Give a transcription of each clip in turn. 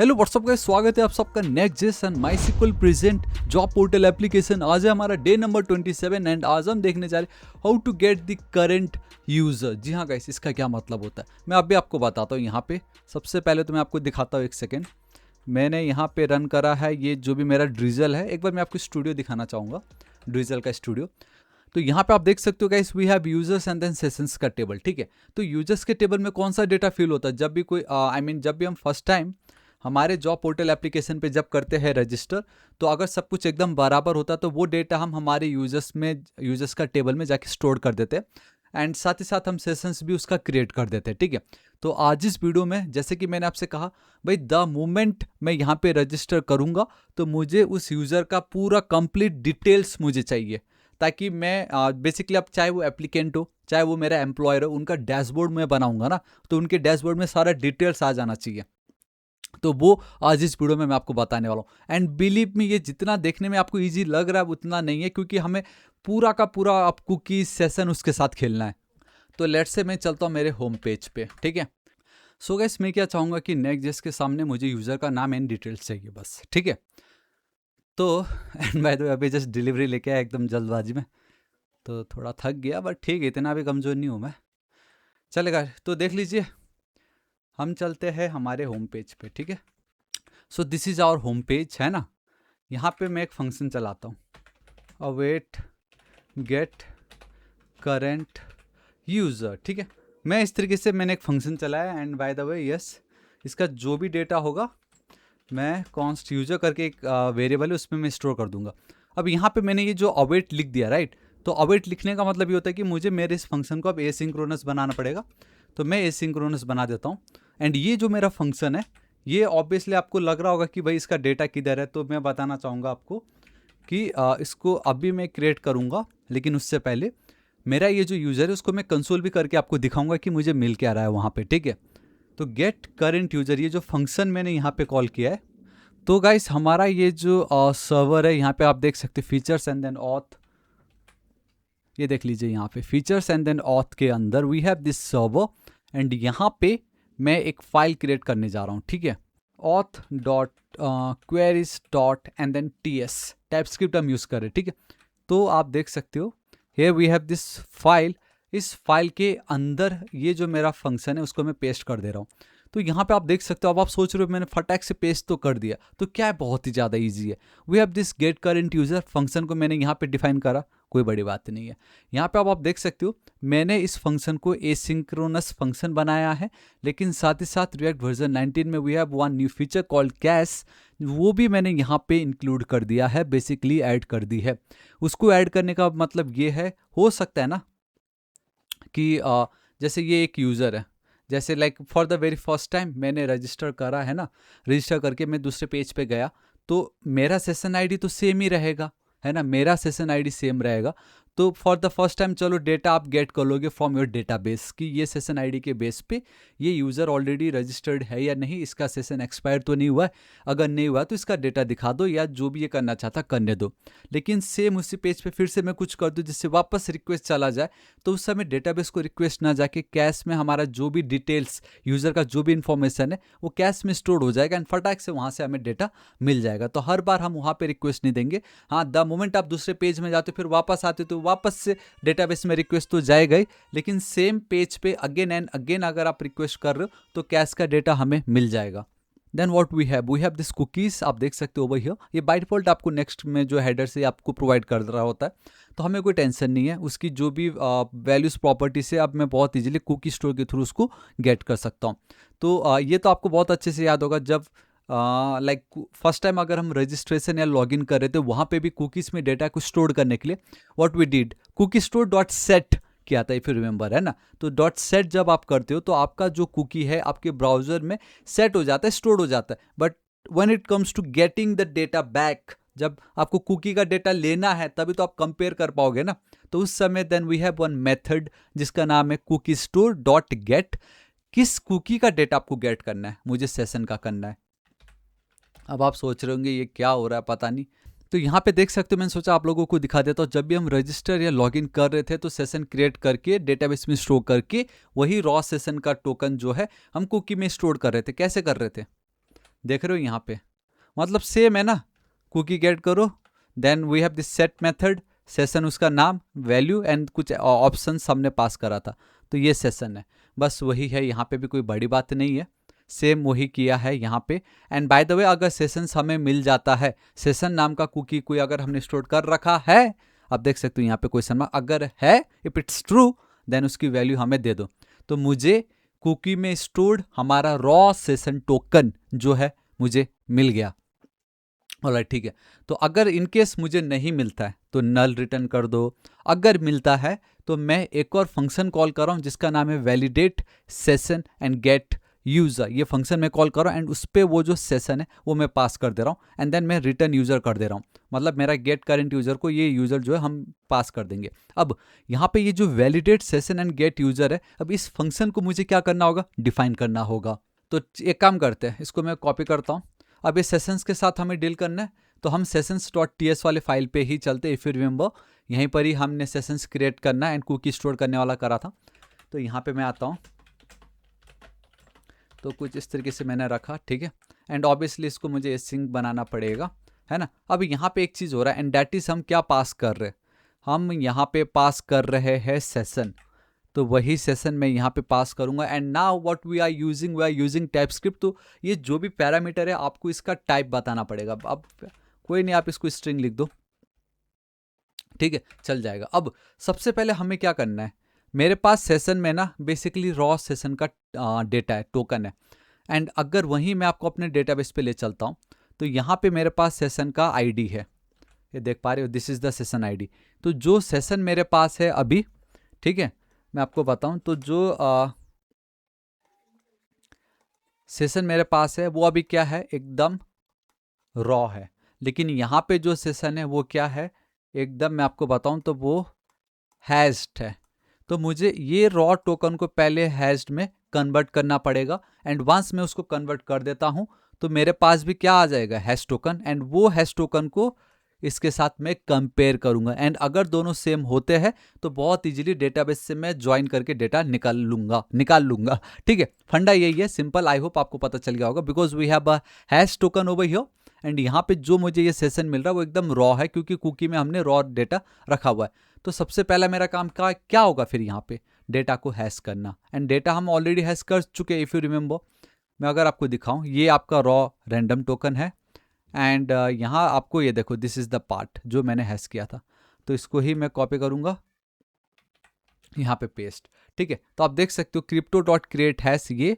Hello what's up guys, स्वागत है आप सबका next and MySQL present job portal application. आज है हमारा डे नंबर 27 एंड आज हम देखने जा रहे हैं how to get the current user. जी हाँ गाइस, इसका क्या मतलब होता है मैं अभी आपको बताता हूँ। यहाँ पे सबसे पहले तो मैं आपको दिखाता हूँ, एक सेकेंड। मैंने यहाँ पे रन करा है ये जो भी मेरा ड्रिजल है। एक बार मैं आपको स्टूडियो दिखाना चाहूँगा, ड्रिजल का स्टूडियो। तो यहाँ पे आप देख सकते हो guys, we have users and then sessions का टेबल। ठीक है, तो यूजर्स के टेबल में कौन सा डेटा फिल होता है जब भी कोई जब भी हम फर्स्ट टाइम हमारे जॉब पोर्टल एप्लीकेशन पे जब करते हैं रजिस्टर, तो अगर सब कुछ एकदम बराबर होता तो वो डेटा हम हमारे यूजर्स का टेबल में जाके स्टोर कर देते एंड साथ ही साथ हम सेशंस भी उसका क्रिएट कर देते हैं। ठीक है, तो आज इस वीडियो में जैसे कि मैंने आपसे कहा भाई, द मोमेंट मैं यहाँ पे रजिस्टर करूँगा तो मुझे उस यूज़र का पूरा कंप्लीट डिटेल्स मुझे चाहिए, ताकि मैं बेसिकली अब चाहे वो एप्लीकेंट हो चाहे वो मेरा एम्प्लॉयर हो, उनका डैशबोर्ड में बनाऊंगा ना, तो उनके डैशबोर्ड में सारा डिटेल्स आ जाना चाहिए। तो वो आज इस वीडियो में मैं आपको बताने वाला हूँ। एंड बिलीव मी, ये जितना देखने में आपको इजी लग रहा है उतना नहीं है, क्योंकि हमें पूरा का पूरा आप कुकी सेशन उसके साथ खेलना है। तो लेट्स से मैं चलता हूँ मेरे होम पेज पे। ठीक है, सो गाइस मैं क्या चाहूँगा कि नेक्स्ट के सामने मुझे यूज़र का नाम एंड डिटेल्स चाहिए बस। ठीक है, तो एंड बाय द वे अभी जस्ट डिलीवरी लेके आया एकदम जल्दबाजी में, तो थोड़ा थक गया, बट ठीक है, इतना भी कमज़ोर नहीं हूँ मैं, चलेगा। तो देख लीजिए, हम चलते हैं हमारे होम पेज पे। ठीक है, so this is our home page, है ना। यहाँ पे मैं एक फंक्शन चलाता हूँ, अवेट गेट करेंट यूज़र। ठीक है, मैं इस तरीके से मैंने एक फंक्शन चलाया and by the way yes, इसका जो भी डेटा होगा मैं कॉन्स्ट यूज़र करके एक वेरिएबल है उसमें मैं स्टोर कर दूंगा। अब यहाँ पे मैंने ये जो अवेट लिख दिया, राइट। तो अवेट लिखने का मतलब ये होता है कि मुझे मेरे इस फंक्शन को अब एसिंक्रोनस बनाना पड़ेगा, तो मैं एसिंक्रोनस बना देता हूँ। एंड ये जो मेरा फंक्शन है, ये ऑब्वियसली आपको लग रहा होगा कि भाई इसका डेटा किधर है, तो मैं बताना चाहूँगा आपको कि इसको अभी मैं क्रिएट करूँगा, लेकिन उससे पहले मेरा ये जो यूज़र है उसको मैं कंसोल भी करके आपको दिखाऊंगा कि मुझे मिल क्या रहा है वहाँ पे। ठीक है, तो गेट करेंट यूज़र, ये जो फंक्शन मैंने यहाँ पे कॉल किया है, तो गाइस हमारा ये जो सर्वर है, यहाँ पे आप देख सकते हैं फीचर्स एंड देन ऑथ। ये देख लीजिए, यहाँ पे फीचर्स एंड देन ऑथ के अंदर we have this server and यहाँ पे मैं एक फाइल क्रिएट करने जा रहा हूँ। ठीक है, auth dot queries dot and then ts TypeScript हम यूज़ करें। ठीक है, तो आप देख सकते हो here we have this file. इस फाइल के अंदर ये जो मेरा फंक्शन है उसको मैं पेस्ट कर दे रहा हूँ। तो यहाँ पे आप देख सकते हो, अब आप सोच रहे हो मैंने फटाक से पेस्ट तो कर दिया, तो क्या है, बहुत ही ज़्यादा इजी है। We have this get current user function को मैंने यहाँ पे डिफाइन करा, कोई बड़ी बात नहीं है। यहाँ पे अब आप देख सकते हो मैंने इस फंक्शन को एसिंक्रोनस फंक्शन बनाया है, लेकिन साथ ही साथ रिएक्ट वर्जन 19 में we have one new feature called cache, वो भी मैंने यहाँ पे इंक्लूड कर दिया है, बेसिकली ऐड कर दी है। उसको ऐड करने का मतलब ये है, हो सकता है ना कि जैसे ये एक यूज़र है, जैसे like for the very first time मैंने रजिस्टर करा है ना, रजिस्टर करके मैं दूसरे पेज पे गया, तो मेरा सेशन आईडी तो सेम ही रहेगा, है ना, मेरा सेशन आईडी सेम रहेगा। तो फॉर द फर्स्ट टाइम चलो डेटा आप गेट कर लोगे फ्रॉम योर डेटाबेस कि ये सेशन आईडी के बेस पे ये यूज़र ऑलरेडी रजिस्टर्ड है या नहीं, इसका सेशन एक्सपायर तो नहीं हुआ है, अगर नहीं हुआ तो इसका डेटा दिखा दो, या जो भी ये करना चाहता करने दो। लेकिन सेम उसी पेज पे फिर से मैं कुछ कर दूँ जिससे वापस रिक्वेस्ट चला जाए, तो उस समय डेटाबेस को रिक्वेस्ट ना जाके कैश में हमारा जो भी डिटेल्स, यूज़र का जो भी इन्फॉर्मेशन है वो कैश में स्टोर हो जाएगा एंड फटाक से वहाँ से हमें डेटा मिल जाएगा। तो हर बार हम वहाँ पे रिक्वेस्ट नहीं देंगे। हाँ, द मोमेंट आप दूसरे पेज में जाते हो फिर वापस आते हो तो वापस से डेटाबेस में रिक्वेस्ट तो जाएगा ही, लेकिन सेम पेज पे अगेन एंड अगेन अगर आप रिक्वेस्ट कर रहे हो तो कैश का डेटा हमें मिल जाएगा। Then what we have this cookies, आप देख सकते हो ओवर हियर, ये बाय डिफॉल्ट आपको नेक्स्ट में जो हेडर से आपको प्रोवाइड कर रहा होता है, तो हमें कोई टेंशन नहीं है। उसकी जो भी वैल्यूज़ प्रॉपर्टी से अब मैं बहुत इजीली कुकी स्टोर के थ्रू उसको गेट कर सकता हूँ। तो ये तो आपको बहुत अच्छे से याद होगा, जब लाइक फर्स्ट टाइम अगर हम रजिस्ट्रेशन या लॉगिन कर रहे थे वहाँ पे भी कुकीज़ में डेटा को स्टोर करने के लिए what we did, cookie store dot set किया था, इफ यू रिमेंबर, है ना। तो डॉट सेट जब आप करते हो तो आपका जो कुकी है आपके ब्राउजर में सेट हो जाता है, स्टोर हो जाता है। But when it comes to getting the data back, जब आपको कुकी का डेटा लेना है तभी तो आप कंपेयर कर पाओगे ना, तो उस समय then we have one method जिसका नाम है कुकी स्टोर डॉट गेट। किस कुकी का डेटा आपको गेट करना है, मुझे सेशन का करना है। अब आप सोच रहे होंगे ये क्या हो रहा है, पता नहीं। तो यहाँ पे देख सकते हो, मैंने सोचा आप लोगों को दिखा देता हूँ। जब भी हम रजिस्टर या लॉगिन कर रहे थे तो सेशन क्रिएट करके डेटाबेस में स्टोर करके वही रॉ सेशन का टोकन जो है हम कुकी में स्टोर कर रहे थे। कैसे कर रहे थे, देख रहे हो यहाँ पे, मतलब सेम है ना, कुकी गेट करो, then we have this set method, session उसका नाम, वैल्यू एंड कुछ ऑप्शन हमने पास करा था, तो ये सेशन है, बस वही है, यहाँ पे भी कोई बड़ी बात नहीं है, सेम वही किया है यहाँ पे। एंड बाय द वे अगर सेशंस हमें मिल जाता है, सेशन नाम का कुकी कोई अगर हमने स्टोर कर रखा है, आप देख सकते हो यहाँ पे क्वेश्चन मार्क, अगर है, इफ इट्स ट्रू देन उसकी वैल्यू हमें दे दो। तो मुझे कुकी में स्टोर्ड हमारा रॉ सेशन टोकन जो है मुझे मिल गया। ऑलराइट, ठीक है। तो अगर इनकेस मुझे नहीं मिलता है तो नल रिटर्न कर दो, अगर मिलता है तो मैं एक और फंक्शन कॉल कर रहा हूँ जिसका नाम है validate session and gate user, ये फंक्शन मैं कॉल कर रहा हूँ एंड उस पर वो जो सेशन है वो मैं पास कर दे रहा हूँ एंड देन मैं रिटर्न यूजर कर दे रहा हूँ, मतलब मेरा गेट करेंट यूजर को ये यूजर जो है हम पास कर देंगे। अब यहाँ पे ये जो validate session and gate user है, अब इस फंक्शन को मुझे क्या करना होगा, डिफाइन करना होगा। तो एक काम करते हैं, इसको मैं कॉपी करता हूँ। अब ये सेशंस के साथ हमें डील करना है, तो हम sessions.ts वाले फाइल पे ही चलते, इफ यू रिमेंबर यहीं पर ही हमने सेशंस क्रिएट करना एंड कुकी स्टोर करने वाला करा था। तो यहाँ पे मैं आता हूँ, तो कुछ इस तरीके से मैंने रखा, ठीक है। एंड ऑब्वियसली इसको मुझे एसिंक बनाना पड़ेगा, है ना। अब यहाँ पे एक चीज़ हो रहा है एंड दैट इज हम क्या पास कर रहे हैं, हम यहाँ पे पास कर रहे हैं सेशन, तो वही सेशन मैं यहाँ पे पास करूँगा। And now what we are using TypeScript. तो ये जो भी पैरामीटर है आपको इसका टाइप बताना पड़ेगा। अब कोई नहीं, आप इसको स्ट्रिंग लिख दो, ठीक है, चल जाएगा। अब सबसे पहले हमें क्या करना है, मेरे पास सेशन में ना बेसिकली रॉ सेशन का डेटा है, टोकन है। एंड अगर वहीं मैं आपको अपने डेटाबेस पे ले चलता हूँ, तो यहाँ पे मेरे पास सेशन का आईडी है, ये देख पा रहे हो, this is the session ID. तो जो सेशन मेरे पास है अभी, ठीक है, मैं आपको बताऊं, तो जो सेशन मेरे पास है वो अभी क्या है, एकदम रॉ है। लेकिन यहाँ पे जो सेशन है वो क्या है, एकदम मैं आपको बताऊं तो वो हैश्ड है। तो मुझे ये रॉ टोकन को पहले हैश्ड में कन्वर्ट करना पड़ेगा एंड वंस मैं उसको कन्वर्ट कर देता हूं तो मेरे पास भी क्या आ जाएगा, हैश टोकन। एंड वो हैश टोकन को इसके साथ मैं कंपेयर करूंगा एंड अगर दोनों सेम होते हैं तो बहुत इजीली डेटाबेस से मैं ज्वाइन करके डेटा निकाल लूंगा। ठीक है, फंडा यही है, सिंपल। आई होप आपको पता चल गया होगा, because we have a hash token over here and यहाँ पे जो मुझे ये सेशन मिल रहा है वो एकदम रॉ है, क्योंकि कुकी में हमने रॉ डेटा रखा हुआ है। तो सबसे पहला मेरा काम क्या होगा फिर, यहाँ पे डेटा को हैश करना। एंड डेटा हम ऑलरेडी हैश कर चुके, इफ़ यू रिमेंबर। मैं अगर आपको दिखाऊं, ये आपका रॉ रैंडम टोकन है एंड यहाँ आपको ये देखो, दिस इज़ द पार्ट जो मैंने हैश किया था। तो इसको ही मैं कॉपी करूँगा, यहाँ पे पेस्ट, ठीक है। तो आप देख सकते हो crypto.create हैश, ये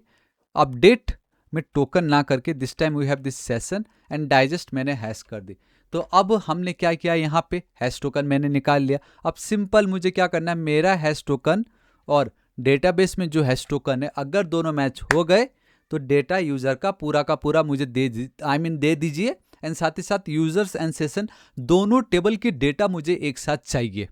अपडेट में टोकन ना करके this time we have this session and digest मैंने हैश कर दी। तो अब हमने क्या किया, यहाँ पे हैश टोकन मैंने निकाल लिया। अब सिंपल मुझे क्या करना है, मेरा हैश टोकन और डेटाबेस में जो हैश टोकन है अगर दोनों मैच हो गए तो डेटा यूज़र का पूरा मुझे दे दीजिए एंड साथ ही साथ यूज़र्स एंड सेशन दोनों टेबल के डेटा मुझे एक साथ चाहिए।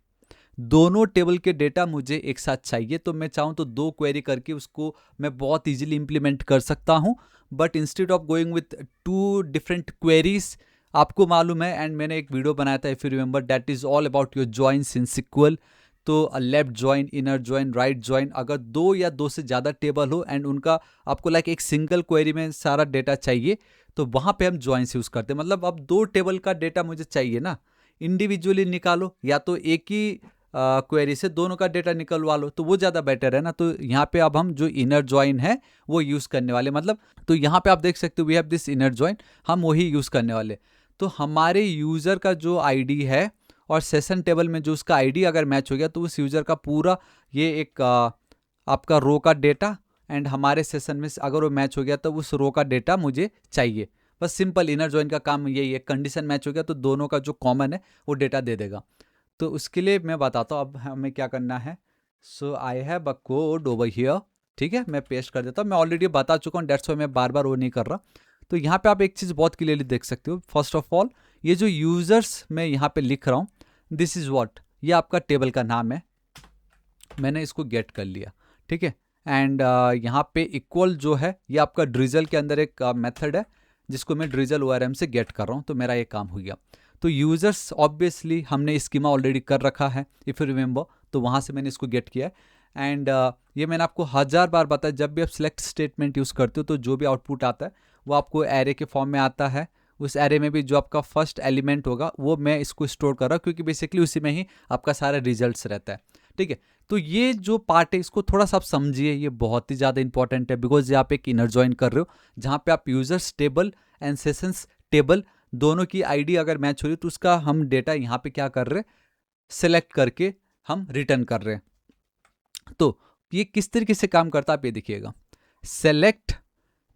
दोनों टेबल के डेटा मुझे एक साथ चाहिए। तो मैं चाहूँ तो 2 क्वेरी करके उसको मैं बहुत इजीली इंप्लीमेंट कर सकता हूँ, but instead of going with 2 different queries, आपको मालूम है एंड मैंने एक वीडियो बनाया था, if you remember, that is all about your joins in SQL. तो left join, inner join, right join, अगर 2 या 2 से ज़्यादा टेबल हो एंड उनका आपको लाइक एक सिंगल क्वेरी में सारा डेटा चाहिए, तो वहाँ पे हम ज्वाइंस यूज़ करते हैं। मतलब अब 2 टेबल का डेटा मुझे चाहिए ना, इंडिविजुअली निकालो या तो एक ही क्वेरी से दोनों का डेटा निकलवा लो, तो वो ज़्यादा बेटर है ना। तो यहाँ पे अब हम जो इनर ज्वाइन है वो यूज़ करने वाले, मतलब तो यहाँ पे आप देख सकते हो we have this inner join, हम वही यूज़ करने वाले। तो हमारे यूज़र का जो आईडी है और सेशन टेबल में जो उसका आईडी अगर मैच हो गया तो उस यूज़र का पूरा ये एक आपका रो का डेटा एंड हमारे सेशन में अगर वो मैच हो गया तो उस रो का डेटा मुझे चाहिए। बस सिंपल इनर ज्वाइन का काम यही है, कंडीशन मैच हो गया तो दोनों का जो कॉमन है वो डेटा दे देगा। तो उसके लिए मैं बताता हूँ अब हमें क्या करना है। So I have a code over here, ठीक है, मैं पेस्ट कर देता हूँ। मैं ऑलरेडी बता चुका हूँ, डेट्स वाई मैं बार बार वो नहीं कर रहा। तो यहाँ पे आप एक चीज़ बहुत क्लियरली देख सकते हो। फर्स्ट ऑफ ऑल ये जो यूज़र्स मैं यहाँ पे लिख रहा हूँ, दिस इज़ व्हाट, ये आपका टेबल का नाम है, मैंने इसको गेट कर लिया, ठीक है। एंड यहाँ पे इक्वल जो है ये आपका ड्रिजल के अंदर एक मेथड है जिसको मैं ड्रिजल ORM से गेट कर रहा हूँ, तो मेरा ये काम हो गया। तो यूज़र्स ऑब्वियसली हमने स्कीमा ऑलरेडी कर रखा है, इफ़ यू रिमेंबर, तो वहाँ से मैंने इसको गेट किया है। एंड ये मैंने आपको 1000 बार बताया, जब भी आप सिलेक्ट स्टेटमेंट यूज़ करते हो तो जो भी आउटपुट आता है वो आपको एरे के फॉर्म में आता है। उस एरे में भी जो आपका फर्स्ट एलिमेंट होगा वो मैं इसको स्टोर कर रहा हूँ, क्योंकि बेसिकली उसी में ही आपका सारा रिजल्ट्स रहता है। ठीक है, तो ये जो पार्ट है इसको थोड़ा सा आप समझिए, ये बहुत ही ज़्यादा इंपॉर्टेंट है, बिकॉज ये आप एक इनर जॉइन कर रहे हो जहाँ पे आप users table and sessions table दोनों की आईडी अगर मैच हो रही है तो उसका हम डेटा यहाँ पे क्या कर रहे हैं, सेलेक्ट करके हम रिटर्न कर रहे हैं। तो ये किस तरीके से काम करता है आप ये देखिएगा, select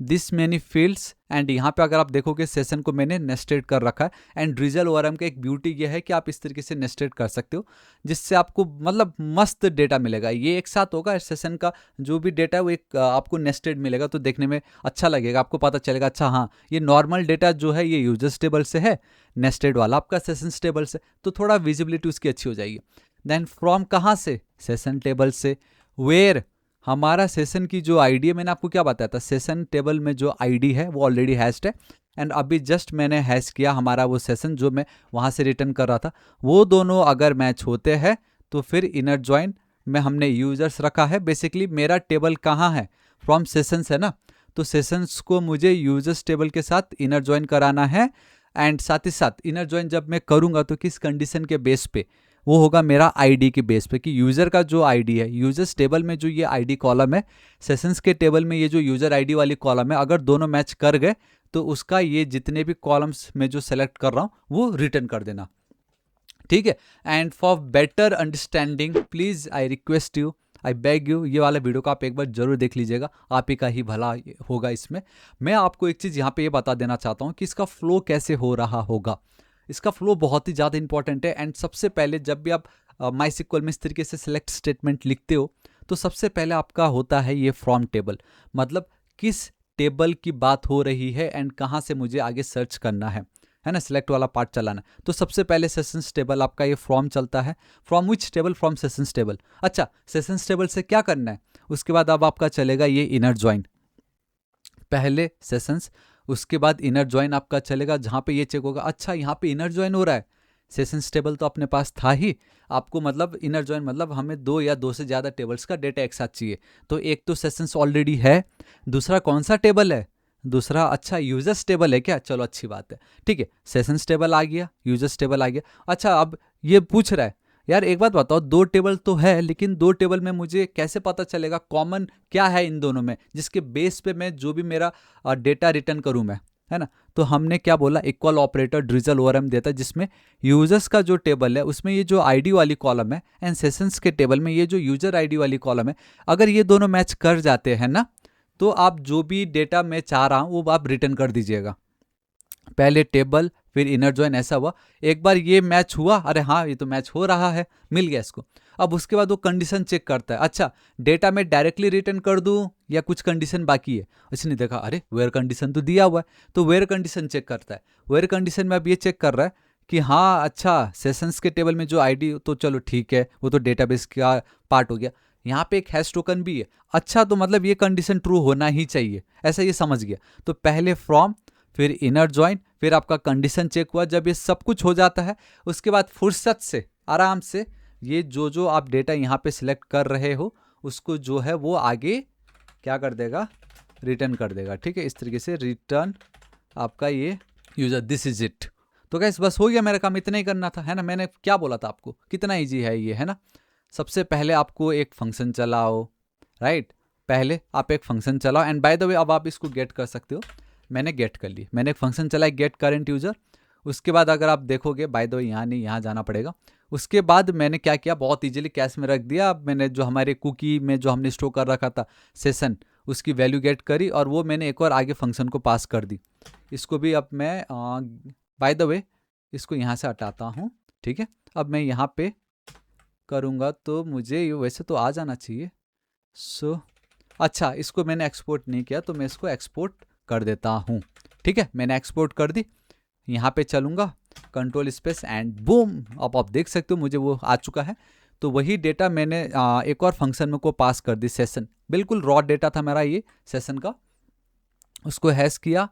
this many fields, and यहाँ पे अगर आप देखोगे सेशन को मैंने नेस्टेड कर रखा है। एंड रिजल ओआरएम का एक ब्यूटी ये है कि आप इस तरीके से नेस्टेड कर सकते हो, जिससे आपको मतलब मस्त डेटा मिलेगा। ये एक साथ होगा, सेशन का जो भी डेटा है वो एक आपको नेस्टेड मिलेगा, तो देखने में अच्छा लगेगा, आपको पता चलेगा अच्छा हाँ ये नॉर्मल डेटा जो है ये यूजर्स टेबल से है, नेस्टेड वाला आपका सेशन टेबल से, तो थोड़ा विजिबिलिटी उसकी अच्छी हो जाएगी। देन फ्रॉम कहाँ से, सेशन टेबल से। वेयर, हमारा सेशन की जो आईडी है, मैंने आपको क्या बताया था, सेशन टेबल में जो आईडी है वो ऑलरेडी हैश्ड है, एंड अभी जस्ट मैंने हैश किया हमारा वो सेशन जो मैं वहाँ से रिटर्न कर रहा था, वो दोनों अगर मैच होते हैं तो फिर इनर जॉइन में हमने यूजर्स रखा है। बेसिकली मेरा टेबल कहाँ है, फ्रॉम सेशंस है ना, तो सेशंस को मुझे यूजर्स टेबल के साथ इनर जॉइन कराना है। एंड साथ ही साथ इनर जॉइन जब मैं करूँगा तो किस कंडीशन के बेस पे, वो होगा मेरा आईडी के बेस पे, कि यूज़र का जो आईडी है, यूजर्स टेबल में जो ये आईडी कॉलम है, सेशंस के टेबल में ये जो यूज़र आईडी वाली कॉलम है, अगर दोनों मैच कर गए तो उसका ये जितने भी कॉलम्स में जो सेलेक्ट कर रहा हूँ वो रिटर्न कर देना। ठीक है, and for better understanding please I request you, I beg you, ये वाला वीडियो को आप एक बार जरूर देख लीजिएगा, आप ही का ही भला होगा इसमें। मैं आपको एक चीज़ यहाँ पे ये बता देना चाहता हूँ कि इसका फ्लो कैसे हो रहा होगा। इसका फ्लो बहुत ही ज़्यादा इंपॉर्टेंट है। एंड सबसे पहले जब भी आप माइसिक्वल में इस तरीके से सिलेक्ट स्टेटमेंट लिखते हो तो सबसे पहले आपका होता है ये फ्रॉम टेबल, मतलब किस टेबल की बात हो रही है एंड कहाँ से मुझे आगे सर्च करना है ना, सिलेक्ट वाला पार्ट चलाना। तो सबसे पहले सेशंस टेबल आपका ये फ्रॉम चलता है। From which table, from sessions table. अच्छा, सेशंस टेबल से क्या करना है, उसके बाद अब आपका चलेगा ये इनर ज्वाइन, पहले सेशंस, उसके बाद इनर ज्वाइन आपका चलेगा, जहाँ पे ये चेक होगा अच्छा यहाँ पे इनर ज्वाइन हो रहा है, सेशंस टेबल तो अपने पास था ही, आपको मतलब इनर ज्वाइन मतलब हमें दो या दो से ज़्यादा टेबल्स का डेटा एक साथ चाहिए। तो एक तो सेशंस ऑलरेडी है, दूसरा कौन सा टेबल है, दूसरा अच्छा यूजर्स टेबल है क्या, चलो अच्छी बात है, ठीक है, सेशंस टेबल आ गया, यूजर्स टेबल आ गया। अच्छा, अब ये पूछ रहा है यार एक बात बताओ, दो टेबल तो है लेकिन दो टेबल में मुझे कैसे पता चलेगा कॉमन क्या है इन दोनों में, जिसके बेस पे मैं जो भी मेरा डेटा रिटर्न करूं मैं, है ना। तो हमने क्या बोला, इक्वल ऑपरेटर ड्रिजल ओआरएम देता है, जिसमें यूजर्स का जो टेबल है उसमें ये जो आईडी वाली कॉलम है एंड सेशंस के टेबल में ये जो यूजर आईडी वाली कॉलम है, अगर ये दोनों मैच कर जाते हैं ना तो आप जो भी डेटा मैं चाह रहा हूँ वो आप रिटर्न कर दीजिएगा। पहले टेबल फिर इनर जॉइन, ऐसा हुआ, एक बार ये मैच हुआ, अरे हाँ ये तो मैच हो रहा है, मिल गया इसको। अब उसके बाद वो कंडीशन चेक करता है, अच्छा डेटा मैं डायरेक्टली रिटर्न कर दूं या कुछ कंडीशन बाकी है, उसने देखा अरे वेयर कंडीशन तो दिया हुआ है, तो वेयर कंडीशन चेक करता है। वेयर कंडीशन में अब ये चेक कर रहा है कि हाँ अच्छा सेशंस के टेबल में जो आईडी तो चलो ठीक है, वो तो डेटाबेस का पार्ट हो गया, यहाँ पे एक हैश टोकन भी है, अच्छा तो मतलब ये कंडीशन ट्रू होना ही चाहिए, ऐसा ये समझ गया। तो पहले फ्रॉम फिर इनर ज्वाइन फिर आपका कंडीशन चेक हुआ, जब ये सब कुछ हो जाता है उसके बाद फुर्सत से आराम से ये जो जो आप डेटा यहाँ पे सिलेक्ट कर रहे हो उसको जो है वो आगे क्या कर देगा, रिटर्न कर देगा। ठीक है, इस तरीके से रिटर्न आपका ये यूजर, दिस इज इट। तो गाइस बस हो गया मेरा काम, इतना ही करना था, है ना। मैंने क्या बोला था आपको, कितना ईजी है ये, है ना। सबसे पहले आपको एक फंक्शन चलाओ, राइट, पहले आप एक फंक्शन चलाओ, एंड बाय द वे अब आप इसको गेट कर सकते हो, मैंने गेट कर ली, मैंने एक फंक्शन चलाया गेट करेंट यूजर। उसके बाद अगर आप देखोगे बाय द वे यहाँ नहीं, यहाँ जाना पड़ेगा। उसके बाद मैंने क्या किया, बहुत इजीली कैश में रख दिया। अब मैंने जो हमारे कुकी में जो हमने स्टोर कर रखा था सेशन, उसकी वैल्यू गेट करी और वो मैंने एक और आगे फंक्शन को पास कर दी। इसको भी अब मैं बाय द वे इसको यहाँ से हटाता हूँ, ठीक है। अब मैं यहाँ पे करूँगा तो मुझे ये वैसे तो आ जाना चाहिए। सो अच्छा, इसको मैंने एक्सपोर्ट नहीं किया तो मैं इसको एक्सपोर्ट कर देता हूँ, ठीक है। मैंने एक्सपोर्ट कर दी, यहाँ पे चलूँगा कंट्रोल स्पेस एंड बूम, अब आप देख सकते हो मुझे वो आ चुका है। तो वही डेटा मैंने एक और फंक्शन में को पास कर दी, सेशन, बिल्कुल रॉ डेटा था मेरा ये सेशन का, उसको हैश किया।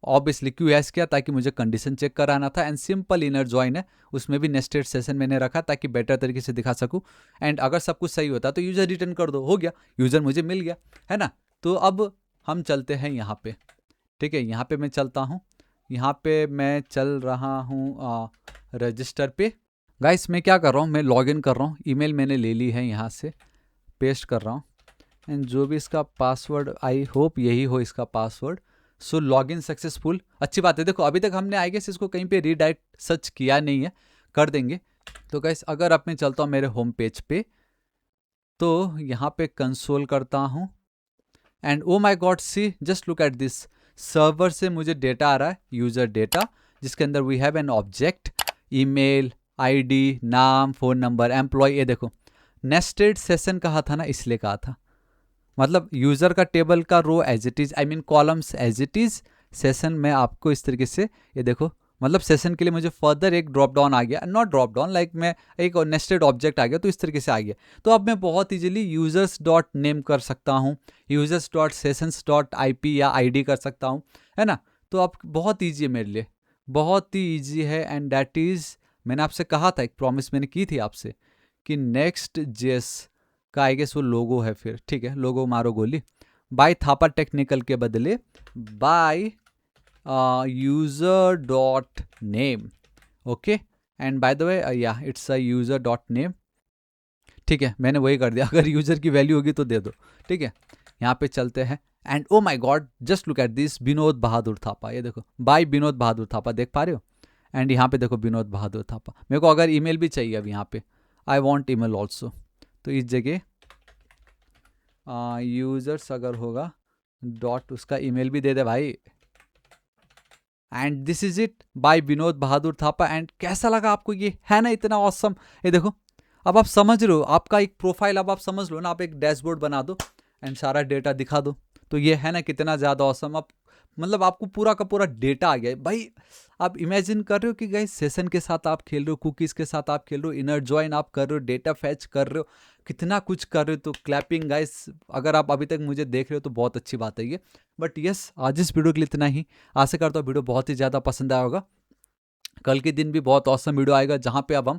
ऑब्वियसली क्यों हैश किया, ताकि मुझे कंडीशन चेक कराना था। एंड सिंपल इनर जॉइन है, उसमें भी नेस्टेड सेशन मैंने रखा ताकि बेटर तरीके से दिखा सकूं। एंड अगर सब कुछ सही होता तो यूजर रिटर्न कर दो, हो गया, यूजर मुझे मिल गया, है ना। तो अब हम चलते हैं यहाँ पे, ठीक है, यहाँ पे मैं चलता हूँ, यहाँ पे मैं चल रहा हूँ रजिस्टर पे। गाइस मैं क्या कर रहा हूँ, मैं लॉगिन कर रहा हूँ, ईमेल मैंने ले ली है, यहाँ से पेस्ट कर रहा हूँ एंड जो भी इसका पासवर्ड, आई होप यही हो इसका पासवर्ड। सो लॉगिन सक्सेसफुल, अच्छी बात है। देखो अभी तक हमने आई गेस इसको कहीं पे रीडायरेक्ट सर्च किया नहीं है, कर देंगे। तो गाइस अगर अब मैं चलता हूँ मेरे होम पेज पे, तो यहाँ पे कंसोल करता हूँ and oh my god see just look at this, server से मुझे डेटा आ रहा है, यूजर डेटा, जिसके अंदर we have an object, email ID, नाम, फ़ोन नंबर, एम्प्लॉय। ये देखो नेस्टेड सेशन कहा था ना, इसलिए कहा था, मतलब यूज़र का टेबल का row as it is, I mean columns as it is, session में आपको इस तरीके से, ये देखो मतलब सेशन के लिए मुझे फर्दर एक ड्रॉप डाउन आ गया, नॉट ड्रॉप डाउन लाइक मैं एक नेस्टेड ऑब्जेक्ट आ गया, तो इस तरीके से आ गया। तो अब मैं बहुत इजीली यूजर्स डॉट नेम कर सकता हूँ, users dot sessions dot IP या ID कर सकता हूँ, है ना। तो अब बहुत ईजी है मेरे लिए, बहुत ही ईजी है एंड दैट इज़, मैंने आपसे कहा था, एक प्रॉमिस मैंने की थी आपसे कि नेक्स्ट जेस का आई गेस वो लोगो है, फिर ठीक है, लोगो मारो गोली, बाय थापा टेक्निकल के बदले by user dot name, okay. And by the way या it's a user dot name, ठीक है, मैंने वही कर दिया, अगर यूजर की वैल्यू होगी तो दे दो, ठीक है। यहाँ पे चलते हैं and oh my god just look at this, Vinod Bahadur Thapa, ये देखो बाय विनोद बहादुर थापा, देख पा रहे हो। एंड यहाँ पे देखो विनोद बहादुर थापा, मेरे को अगर ईमेल भी चाहिए अब यहाँ पे, आई वॉन्ट ईमेल ऑल्सो, तो इस जगह यूजर्स अगर होगा डॉट, उसका ईमेल भी दे दे भाई। And this is it by Vinod Bahadur Thapa. And कैसा लगा आपको, ये है ना इतना ऑसम। ये देखो अब आप समझ रहे हो, आपका एक प्रोफाइल अब आप समझ लो ना, आप एक डैशबोर्ड बना दो एंड सारा डेटा दिखा दो, तो ये है ना कितना ज़्यादा ऑसम। आप मतलब आपको पूरा का पूरा डेटा आ गया है भाई। आप इमेजिन कर रहे हो कि गाइस सेशन के साथ आप खेल रहे हो, कुकीज़ के साथ आप खेल रहे हो, इनर जॉइन आप कर रहे हो, डेटा फैच कर रहे हो, कितना कुछ कर रहे हो। तो क्लैपिंग गाइस, अगर आप अभी तक मुझे देख रहे हो तो बहुत अच्छी बात है ये। बट यस, आज इस वीडियो के लिए इतना ही। आशा करता हूँ वीडियो बहुत ही ज़्यादा पसंद आया होगा। कल के दिन भी बहुत औसम वीडियो आएगा, जहाँ पे अब हम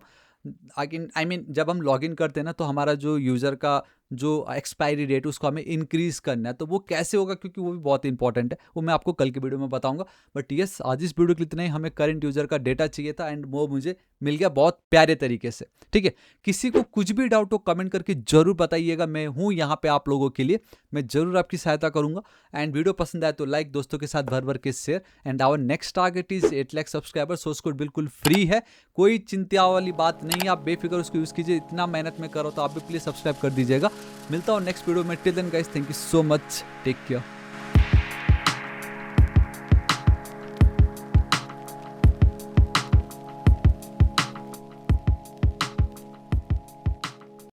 आई मीन जब हम लॉगिन करते हैं ना, तो हमारा जो यूज़र का जो एक्सपायरी डेट उसको हमें इंक्रीज़ करना है, तो वो कैसे होगा, क्योंकि वो भी बहुत इंपॉर्टेंट है, वो मैं आपको कल की वीडियो में बताऊंगा। बट यस, आज इस वीडियो के लिए इतना ही। हमें करंट यूज़र का डेटा चाहिए था एंड वो मुझे मिल गया बहुत प्यारे तरीके से, ठीक है। किसी को कुछ भी डाउट हो कमेंट करके जरूर बताइएगा, मैं हूँ यहाँ पे आप लोगों के लिए, मैं जरूर आपकी सहायता करूँगा। एंड वीडियो पसंद आए तो लाइक, दोस्तों के साथ भर भर के share. And our next target is 8 lakh subscriber. Source code बिल्कुल फ्री है, कोई चिंता वाली बात नहीं है, आप बेफिक्र उसको यूज़ कीजिए। इतना मेहनत में करो तो आप भी प्लीज़ सब्सक्राइब कर दीजिएगा। मिलता हूँ नेक्स्ट वीडियो में। Till then guys, thank you so much, take care.